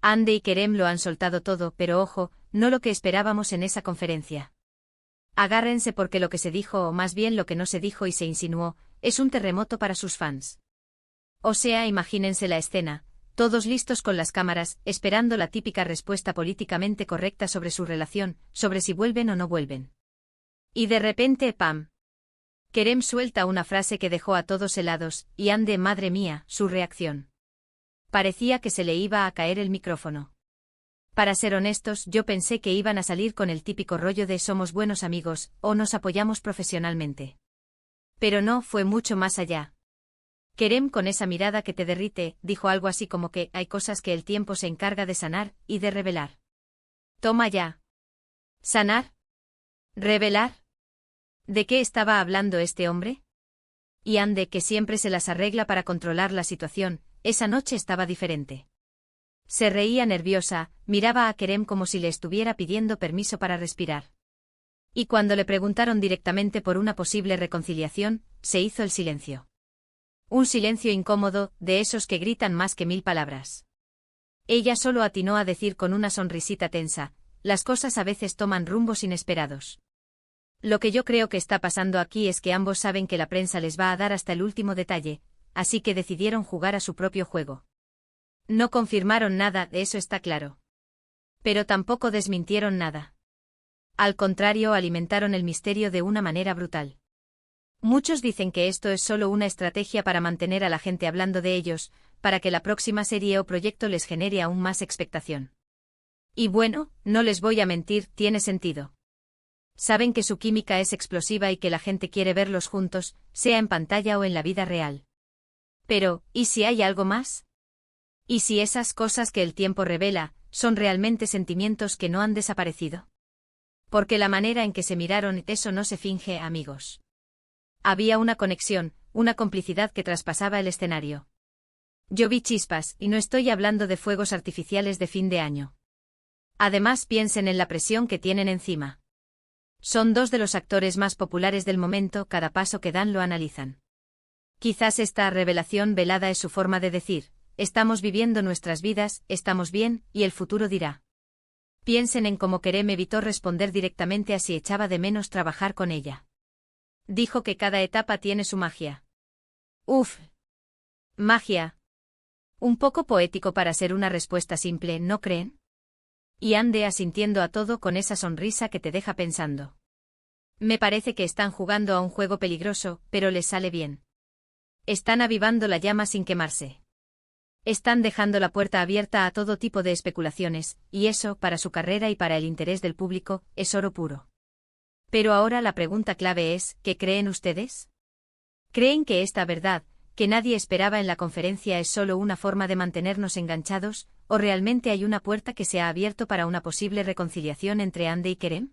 Ande y Kerem lo han soltado todo, pero ojo, no lo que esperábamos en esa conferencia. Agárrense porque lo que se dijo, o más bien lo que no se dijo y se insinuó, es un terremoto para sus fans. O sea, imagínense la escena, todos listos con las cámaras, esperando la típica respuesta políticamente correcta sobre su relación, sobre si vuelven o no vuelven. Y de repente, ¡pam! Kerem suelta una frase que dejó a todos helados, y ande, madre mía, su reacción. Parecía que se le iba a caer el micrófono. Para ser honestos, yo pensé que iban a salir con el típico rollo de somos buenos amigos, o nos apoyamos profesionalmente. Pero no, fue mucho más allá. Kerem, con esa mirada que te derrite, dijo algo así como que hay cosas que el tiempo se encarga de sanar y de revelar. Toma ya. ¿Sanar? ¿Revelar? ¿De qué estaba hablando este hombre? Y ande, que siempre se las arregla para controlar la situación, esa noche estaba diferente. Se reía nerviosa, miraba a Kerem como si le estuviera pidiendo permiso para respirar. Y cuando le preguntaron directamente por una posible reconciliación, se hizo el silencio. Un silencio incómodo, de esos que gritan más que 1000 palabras. Ella solo atinó a decir con una sonrisita tensa, las cosas a veces toman rumbos inesperados. Lo que yo creo que está pasando aquí es que ambos saben que la prensa les va a dar hasta el último detalle, así que decidieron jugar a su propio juego. No confirmaron nada, eso está claro. Pero tampoco desmintieron nada. Al contrario, alimentaron el misterio de una manera brutal. Muchos dicen que esto es solo una estrategia para mantener a la gente hablando de ellos, para que la próxima serie o proyecto les genere aún más expectación. Y bueno, no les voy a mentir, tiene sentido. Saben que su química es explosiva y que la gente quiere verlos juntos, sea en pantalla o en la vida real. Pero, ¿y si hay algo más? ¿Y si esas cosas que el tiempo revela, son realmente sentimientos que no han desaparecido? Porque la manera en que se miraron, eso no se finge, amigos. Había una conexión, una complicidad que traspasaba el escenario. Yo vi chispas, y no estoy hablando de fuegos artificiales de fin de año. Además, piensen en la presión que tienen encima. Son dos de los actores más populares del momento, cada paso que dan lo analizan. Quizás esta revelación velada es su forma de decir, estamos viviendo nuestras vidas, estamos bien, y el futuro dirá. Piensen en cómo Kerem evitó responder directamente a si echaba de menos trabajar con ella. Dijo que cada etapa tiene su magia. Uf. Magia. Un poco poético para ser una respuesta simple, ¿no creen? Y ande asintiendo a todo con esa sonrisa que te deja pensando. Me parece que están jugando a un juego peligroso, pero les sale bien. Están avivando la llama sin quemarse. Están dejando la puerta abierta a todo tipo de especulaciones, y eso, para su carrera y para el interés del público, es oro puro. Pero ahora la pregunta clave es, ¿qué creen ustedes? ¿Creen que esta verdad, que nadie esperaba en la conferencia, es solo una forma de mantenernos enganchados, o realmente hay una puerta que se ha abierto para una posible reconciliación entre Ande y Kerem?